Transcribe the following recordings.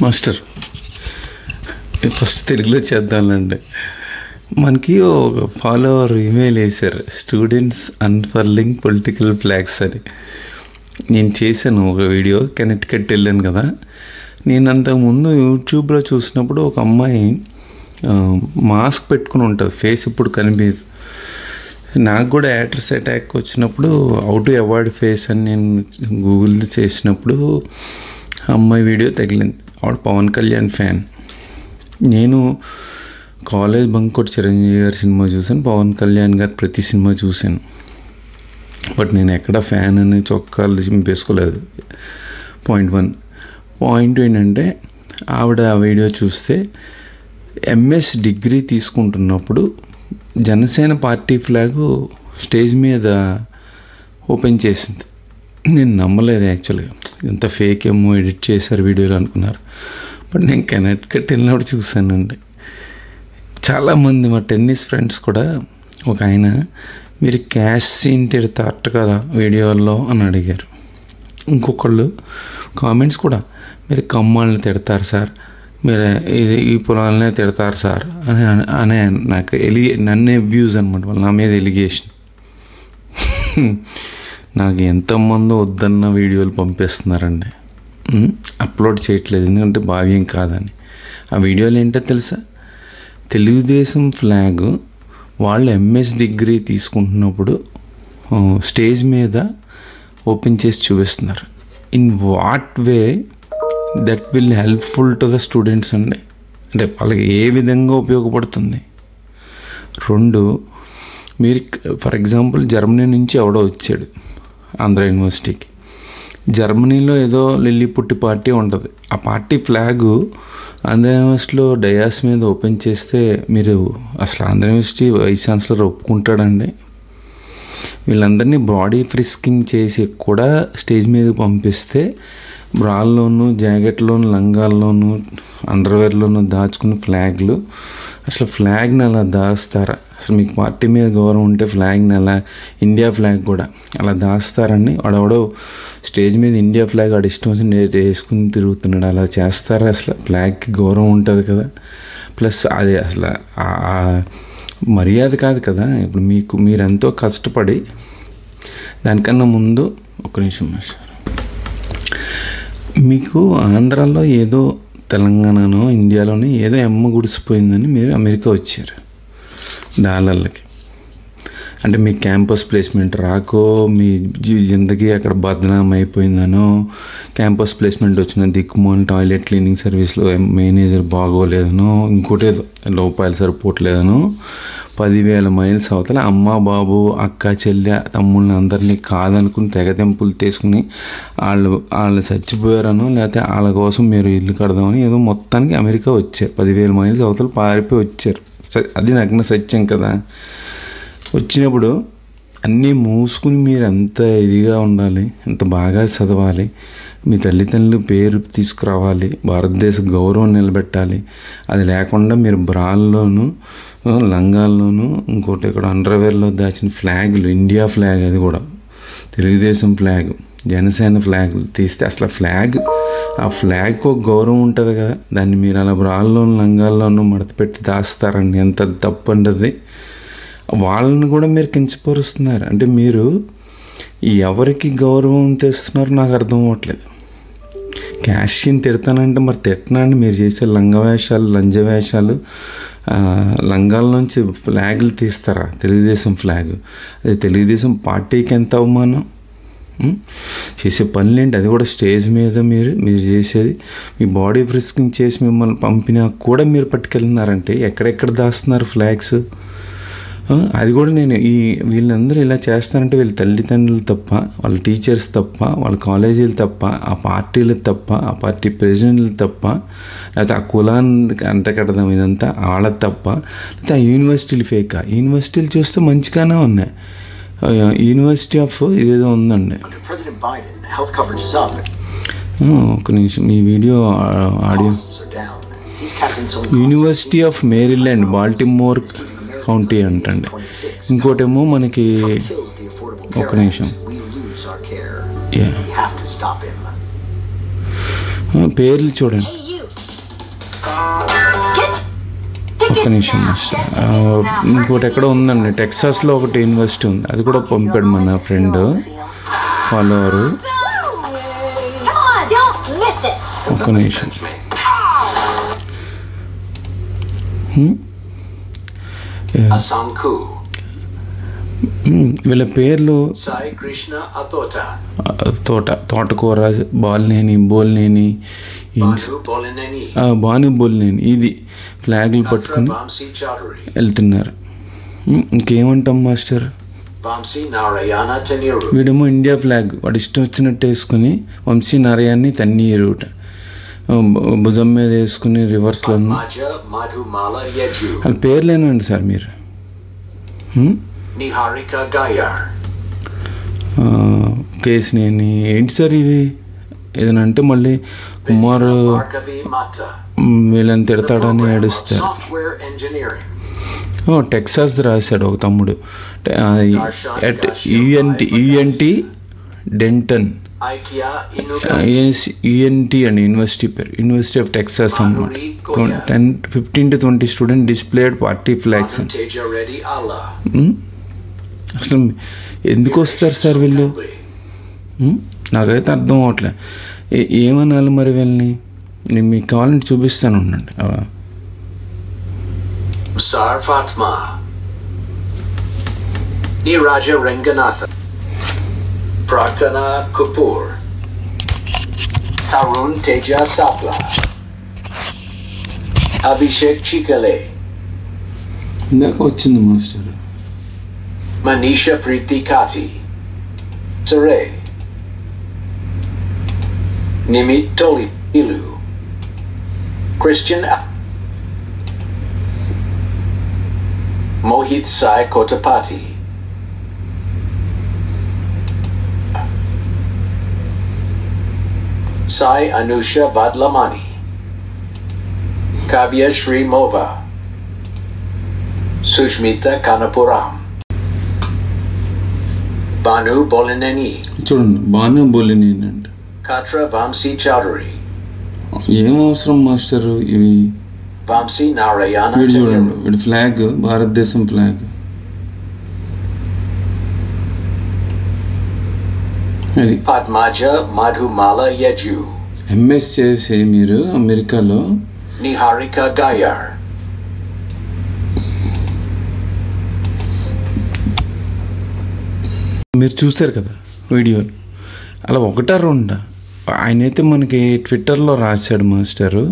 Master first తెలుగులో చేద్దామండి. మనకి ఒక ఫాలోవర్ ఈమెయిల్ వేశారు, స్టూడెంట్స్ అన్ఫర్లింగ్ పొలిటికల్ ఫ్లాగ్స్ అని. నేను చేశాను ఒక వీడియో, కనెక్టికట్ వెళ్ళాను కదా. నేను అంతకుముందు యూట్యూబ్లో చూసినప్పుడు ఒక అమ్మాయి మాస్క్ పెట్టుకుని ఉంటుంది, ఫేస్ ఇప్పుడు కనిపించదు. నాకు కూడా యాటర్స్ అటాక్ వచ్చినప్పుడు హౌ టు అవాయిడ్ ఫేస్ అని నేను గూగుల్ చేసినప్పుడు అమ్మాయి వీడియో తగిలింది. ఆవిడ పవన్ కళ్యాణ్ ఫ్యాన్. నేను కాలేజ్ బంక్ కొట్టి చిరంజీవి గారి సినిమా చూశాను, పవన్ కళ్యాణ్ గారు ప్రతి సినిమా చూశాను. బట్ నేను ఎక్కడ ఫ్యాన్ అని చొక్కాలు చింపేసుకోలేదు. పాయింట్ 1. పాయింట్ ఏంటంటే, ఆవిడ ఆ వీడియో చూస్తే ఎంఎస్ డిగ్రీ తీసుకుంటున్నప్పుడు జనసేన పార్టీ ఫ్లాగు స్టేజ్ మీద ఓపెన్ చేసింది. నేను నమ్మలేదు యాక్చువల్గా, ఇంత ఫేక్ ఏమో ఎడిట్ చేశారు వీడియోలో అనుకున్నారు. బట్ నేను కనెక్టికట్ వెళ్ళినప్పుడు చూశానండి. చాలామంది మా టెన్నిస్ ఫ్రెండ్స్ కూడా, ఒక ఆయన మీరు క్యాష్ సీన్ తిడతారట కదా వీడియోల్లో అని అడిగారు. ఇంకొకళ్ళు కామెంట్స్ కూడా, మీరు కమ్మాళ్ళని తిడతారు సార్, మీరు ఇది ఈ పొలాలనే తిడతారు సార్ అనే నాకు నన్ను అబ్యూజ్ అనమాట, వాళ్ళు నా మీద ఎలిగేషన్. నాకు ఎంతమంది వద్దన్న వీడియోలు పంపిస్తున్నారండి, అప్లోడ్ చేయట్లేదు ఎందుకంటే భావ్యం కాదని. ఆ వీడియోలు ఏంటో తెలుసా, తెలుగుదేశం ఫ్లాగ్ వాళ్ళు ఎంఎస్ డిగ్రీ తీసుకుంటున్నప్పుడు స్టేజ్ మీద ఓపెన్ చేసి చూపిస్తున్నారు. In what way that will helpful to the students అండి, అంటే వాళ్ళకి ఏ విధంగా ఉపయోగపడుతుంది. 2, మీరు ఫర్ ఎగ్జాంపుల్ జర్మనీ నుంచి ఎవడో వచ్చాడు ఆంధ్ర యూనివర్సిటీకి. జర్మనీలో ఏదో లిల్లీ పుట్టి పార్టీ ఉంటుంది, ఆ పార్టీ ఫ్లాగు ఆంధ్ర యూనివర్సిటీలో డయాస్ మీద ఓపెన్ చేస్తే మీరు అసలు ఆంధ్ర యూనివర్సిటీ వైస్ ఛాన్సలర్ ఒప్పుకుంటాడండి? వీళ్ళందరినీ బాడీ ఫ్రిస్కింగ్ చేసి కూడా స్టేజ్ మీద పంపిస్తే బ్రాల్లోనూ జాకెట్లోను లంగాల్లోనూ అండర్వేర్లోనూ దాచుకున్న ఫ్లాగ్లు, అసలు ఫ్లాగ్ని అలా దాస్తారా? అసలు మీకు పార్టీ మీద గౌరవం ఉంటే ఫ్లాగ్ని అలా, ఇండియా ఫ్లాగ్ కూడా అలా దాస్తారండి? వాడెవడో స్టేజ్ మీద ఇండియా ఫ్లాగ్ వాడు ఇష్టం వచ్చి వేసుకుని తిరుగుతున్నాడు, అలా చేస్తారా? అసలు ఫ్లాగ్కి గౌరవం ఉంటుంది కదా. ప్లస్ అది అసలు మర్యాద కాదు కదా. ఇప్పుడు మీరెంతో కష్టపడి, దానికన్నా ముందు ఒక నిమిషం మీకు ఆంధ్రాలో ఏదో, తెలంగాణనో ఇండియాలోనే ఏదో ఎమ్మ గుడిసిపోయిందని మీరు అమెరికా వచ్చారు డాలర్లకి. అంటే మీ క్యాంపస్ ప్లేస్మెంట్ రాకో, మీ జిందగీ అక్కడ బదనాం అయిపోయిందనో, క్యాంపస్ ప్లేస్మెంట్ వచ్చిన దిక్కుమోని టాయిలెట్ క్లీనింగ్ సర్వీస్లో మేనేజర్ బాగోలేదనో, ఇంకోటి రూపాయలు సరిపోవట్లేదనో, 10,000 మైల్స్ అవతల అమ్మ బాబు అక్క చెల్లె తమ్ముళ్ళని అందరినీ కాదనుకుని తెగతెంపులు తీసుకుని వాళ్ళు చచ్చిపోయారనో, లేకపోతే వాళ్ళ కోసం మీరు ఇల్లు కడదామని ఏదో మొత్తానికి అమెరికా వచ్చారు. 10,000 మైల్స్ అవతల పారిపోయి వచ్చారు. అది నగ్న సత్యం కదా. వచ్చినప్పుడు అన్నీ మూసుకుని మీరు ఎంత ఇదిగా ఉండాలి, ఎంత బాగా చదవాలి, మీ తల్లిదండ్రులు పేరు తీసుకురావాలి, భారతదేశ గౌరవం నిలబెట్టాలి. అది లేకుండా మీరు బ్రాల్లోనూ లంగాల్లోనూ ఇంకోటి ఇక్కడ అండర్వేర్లో దాచిన ఫ్లాగులు, ఇండియా ఫ్లాగ్, అది కూడా తెలుగుదేశం ఫ్లాగ్, జనసేన ఫ్లాగులు తీస్తే అసలు ఆ ఫ్లాగ్కి ఒక గౌరవం ఉంటుంది కదా. దాన్ని మీరు అలా బ్రాల్లోనూ లంగాల్లోనూ మడతపెట్టి దాస్తారండి, ఎంత తప్పు అండి. వాళ్ళని కూడా మీరు కించపరుస్తున్నారు. అంటే మీరు ఎవరికి గౌరవం తెస్తున్నారు నాకు అర్థం అవ్వట్లేదు. క్యాషియన్ తిడతానంటే మరి తిట్టనండి. మీరు చేసే లంజ వేషాలు, లంగాల్లోంచి ఫ్లాగులు తీస్తారా? తెలుగుదేశం ఫ్లాగ్, అది తెలుగుదేశం పార్టీకి ఎంత అవమానం. చేసే పనులేంటి? అది కూడా స్టేజ్ మీద మీరు చేసేది. మీ బాడీ ఫ్రిస్కింగ్ చేసి మిమ్మల్ని పంపినా కూడా మీరు పట్టుకెళ్తున్నారంటే ఎక్కడెక్కడ దాస్తున్నారు ఫ్లాగ్స్? అది కూడా నేను వీళ్ళందరూ ఇలా చేస్తారంటే వీళ్ళ తల్లిదండ్రులు తప్ప, వాళ్ళ టీచర్స్ తప్ప, వాళ్ళ కాలేజీలు తప్ప, ఆ పార్టీలు తప్ప, ఆ పార్టీ ప్రెసిడెంట్లు తప్ప, లేకపోతే ఆ కులాన్ని అంటకడదాం ఇదంతా వాళ్ళ తప్ప, లేకపోతే ఆ యూనివర్సిటీలు ఫేకా? యూనివర్సిటీలు చూస్తే మంచిగానే ఉన్నాయి. యూనివర్సిటీ ఆఫ్ ఇదేదో ఉందండి, ఒక నిమిషం ఈ video audio. University of Maryland Baltimore county అంటండి. ఇంకోటేమో మనకి ఒక నిమిషం పేర్లు చూడండి. ఒక్క నిమిషం మాస్టర్. ఇంకోటి ఎక్కడ ఉందండి, టెక్సాస్లో ఒకటి యూనివర్సిటీ ఉంది, అది కూడా పంపాడు మన ఫ్రెండ్ ఫాలోవరు. ఒక్క నిమిషం. వీళ్ళ పేర్లు తోటకూర, బోలినేని, బాను బోలినేని, ఇది ఫ్లాగులు పట్టుకుని వెళ్తున్నారు. ఇంకేమంటాం మాస్టర్? వీడేమో ఇండియా ఫ్లాగ్ వాడు ఇష్టం వచ్చినట్టు వేసుకుని వంశీ నారాయణని తన్నీరు భుజం మీద వేసుకుని రివర్స్లో. వాళ్ళ పేర్లేనండి సార్ మీరు. కేసినేని ఏంటి సార్ ఇవి? ఏదైనా అంటే మళ్ళీ కుమార్ వీళ్ళని తిడతాడని ఏడుస్తారు. టెక్సాస్ రాశాడు ఒక తమ్ముడు, యుఎన్టి డెంటన్, యుఎన్టి అండి యూనివర్సిటీ పేరు, యూనివర్సిటీ ఆఫ్ టెక్సాస్ అన్నమాట. 15 to 20 student displayed party flags అని. అసలు ఎందుకు వస్తారు సార్ వీళ్ళు? నాకైతే అర్థం అవట్లే. ఏమనాలి మరి వీళ్ళని? నేను మీకు కావాలంటే చూపిస్తాను, ఉండండి. Sar Fatma, Niraja Ranganathan, Praktana Kapoor, Tarun Teja Sapla, Abhishek Chikale, ఇందాక వచ్చింది master. Manisha Preeti Kati, Saray, Nimit Toli Ilu, Christian Mohit Sai Kotapati, Sai Anusha Vadlamani, Kavya Shri Mova, Sushmita Kanapuram, Banu Bolineni. చూడండి, బాను బోలినేని అంట. Katra Vamsi Chaudhary. ఏం అవసరం master ఇవి? Vamsi Narayana. వీడు చూడండి, వీడి ఫ్లాగ్ భారతదేశం ఫ్లాగ్. అది Padmaja Madhumala Yeju, ఎంఎస్ చేసి మీరు అమెరికాలో. Niharika Gayar, మీరు చూశారు కదా వీడియోలు, అలా ఒకటా రెండా? ఆయనైతే మనకి ట్విట్టర్లో రాశాడు మాస్టరు,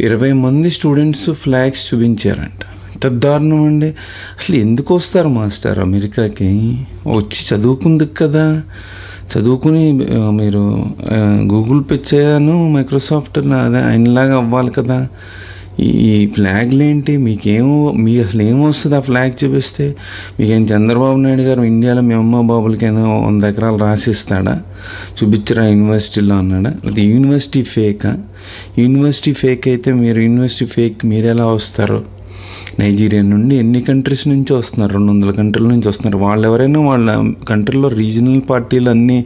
20 మంది స్టూడెంట్స్ ఫ్లాగ్స్ చూపించారంట. ఇంత దారుణం అండి. అసలు ఎందుకు వస్తారు మాస్టర్ అమెరికాకి? వచ్చి చదువుకుందుకు కదా, చదువుకుని మీరు గూగుల్ పే చేయను మైక్రోసాఫ్ట్ అదే ఆయనలాగా అవ్వాలి కదా. ఈ ఫ్లాగ్లు ఏంటి? మీకు అసలు ఏమొస్తుంది ఆ ఫ్లాగ్ చూపిస్తే? మీకేం చంద్రబాబు నాయుడు గారు ఇండియాలో మీ అమ్మ బాబులకైనా 100 ఎకరాలు రాసిస్తాడా? చూపించరా యూనివర్సిటీలో అన్నాడా? అది యూనివర్సిటీ ఫేకా? యూనివర్సిటీ ఫేక్ అయితే యూనివర్సిటీ ఫేక్ మీరు ఎలా వస్తారు? నైజీరియా నుండి ఎన్ని కంట్రీస్ నుంచి వస్తున్నారు? 200 కంట్రీల నుంచి వస్తున్నారు. వాళ్ళు ఎవరైనా వాళ్ళ కంట్రీలో రీజనల్ పార్టీలు అన్నీ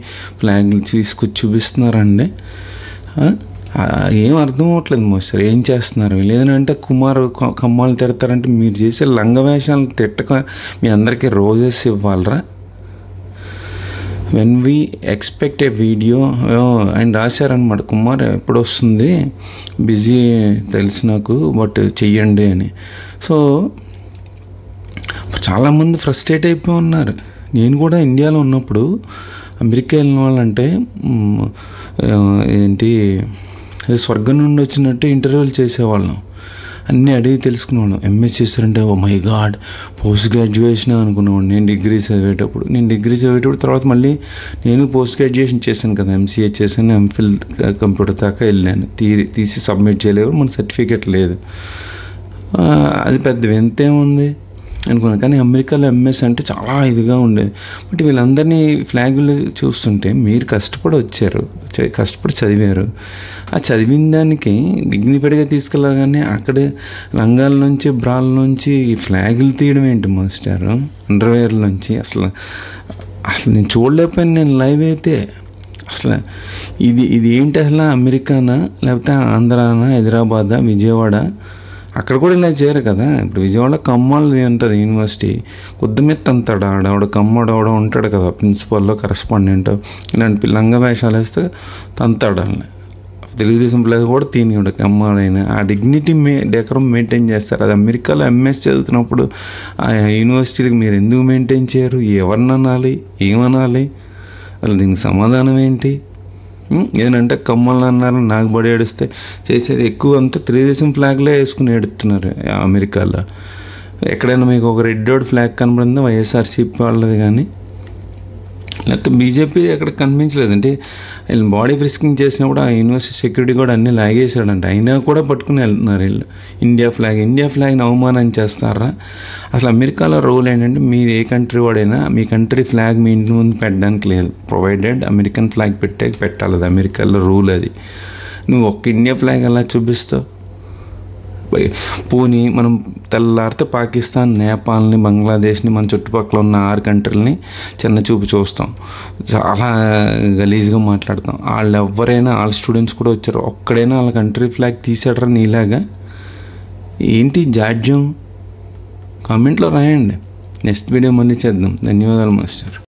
ఫ్లాగ్లు తీసుకొచ్చి చూపిస్తున్నారండి. ఏం అర్థం అవ్వట్లేదు మాస్టర్, ఏం చేస్తున్నారు? లేదంటే కమ్మాలు తిడతారంటే మీరు చేసే లంగవేషాలు తిట్టక మీ అందరికీ రోజెస్ ఇవ్వాలరా? When we expect a video ఆయన రాశారనమాట, కుమార్ ఎప్పుడు వస్తుంది, బిజీ తెలుసు నాకు, బట్ చెయ్యండి అని. సో చాలామంది ఫ్రస్ట్రేట్ అయిపోయి ఉన్నారు. నేను కూడా ఇండియాలో ఉన్నప్పుడు అమెరికా వెళ్ళిన వాళ్ళంటే ఏంటి స్వర్గం నుండి వచ్చినట్టు ఇంటర్వ్యూలు చేసేవాళ్ళం, అన్నీ అడిగి తెలుసుకునేవాళ్ళం. ఎంఎస్ చేశారంటే oh my God post graduation అనుకునేవాడు. నేను డిగ్రీ చదివేటప్పుడు తర్వాత మళ్ళీ నేను పోస్ట్ గ్రాడ్యుయేషన్ చేశాను కదా, ఎంసీఏ చేశాను, ఎంఫిల్ కంప్యూటర్ దాకా వెళ్ళాను. తీసి సబ్మిట్ చేయలేదు, మన సర్టిఫికేట్ లేదు. అది పెద్ద వింతేముంది అనుకున్నాను. కానీ అమెరికాలో ఎంఎస్ అంటే చాలా ఇదిగా ఉండేది. బట్ వీళ్ళందరినీ ఫ్లాగులు చూస్తుంటే మీరు కష్టపడి వచ్చారు, కష్టపడి చదివారు, ఆ చదివిన దానికి డిగ్నిఫైడ్గా తీసుకెళ్ళగానే అక్కడే లంగాల నుంచి బ్రాల నుంచి ఈ ఫ్లాగులు తీయడం ఏంటి మాస్టర్? అండర్వేర్ నుంచి అసలు నేను చూడలేకపోయాను నేను లైవ్ అయితే. అసలు ఇది ఏంటి? అసలు అమెరికానా లేకపోతే ఆంధ్రానా, హైదరాబాదా, విజయవాడ? అక్కడ కూడా ఇలా చేయరు కదా. ఇప్పుడు విజయవాడ కమ్మాలది ఉంటుంది యూనివర్సిటీ, కొద్ది మీద తంతాడు ఆవిడ కమ్మడు ఆవిడ ఉంటాడు కదా ప్రిన్సిపల్లో కరెస్పాండెంట్, ఇలాంటి లంగ వేషాలు వేస్తే తంతాడు వాళ్ళని. తెలుగుదేశం ప్లేస్ కూడా తినివాడు కమ్మాడైనా ఆ డిగ్నిటీ డెకరం మెయింటైన్ చేస్తారు. అది అమెరికాలో ఎంఎస్ చదువుతున్నప్పుడు ఆ యూనివర్సిటీలకు మీరు ఎందుకు మెయింటైన్ చేయరు? ఎవరిని అనాలి, ఏమనాలి, అసలు దీనికి సమాధానం ఏంటి? ఏదంటే కమ్మల్ని అన్నారు, నాకు బడి ఏడిస్తే చేసేది ఎక్కువ అంతా తెలుగుదేశం ఫ్లాగ్లే వేసుకుని ఏడుతున్నారు అమెరికాలో. ఎక్కడైనా మీకు ఒక రెడ్ డోడ్ ఫ్లాగ్ కనబడిందా వైఎస్ఆర్సీపీ వాళ్ళది కానీ, లేకపోతే బీజేపీ ఎక్కడ కనిపించలేదు. అంటే వీళ్ళు బాడీ ఫ్రిస్కింగ్ చేసినప్పుడు ఆ యూనివర్సిటీ సెక్యూరిటీ కూడా అన్నీ లాగేసాడంట, అయినా కూడా పట్టుకుని వెళ్తున్నారు వీళ్ళు. ఇండియా ఫ్లాగ్ని అవమానం చేస్తారా? అసలు అమెరికాలో రూల్ ఏంటంటే మీరు ఏ కంట్రీ వాడైనా మీ కంట్రీ ఫ్లాగ్ మీ ఇంటి ముందు పెట్టడానికి లేదు, ప్రొవైడెడ్ అమెరికన్ ఫ్లాగ్ పెట్టాలి. అది అమెరికాలో రూల్. అది నువ్వు ఒక్క ఇండియా ఫ్లాగ్ అలా చూపిస్తావు. పోనీ మనం తెల్లారితే పాకిస్తాన్, నేపాల్ని, బంగ్లాదేశ్ని, మన చుట్టుపక్కల ఉన్న 6 కంట్రీలని చిన్న చూపు చూస్తాం, చాలా గలీజ్గా మాట్లాడతాం. వాళ్ళు ఎవరైనా వాళ్ళ స్టూడెంట్స్ కూడా వచ్చారు, ఒక్కడైనా వాళ్ళ కంట్రీ ఫ్లాగ్ తీసాడరా నీలాగా? ఏంటి జాడ్యం? కామెంట్లో రాయండి. నెక్స్ట్ వీడియో మళ్ళీ చేద్దాం. ధన్యవాదాలు మాస్టర్.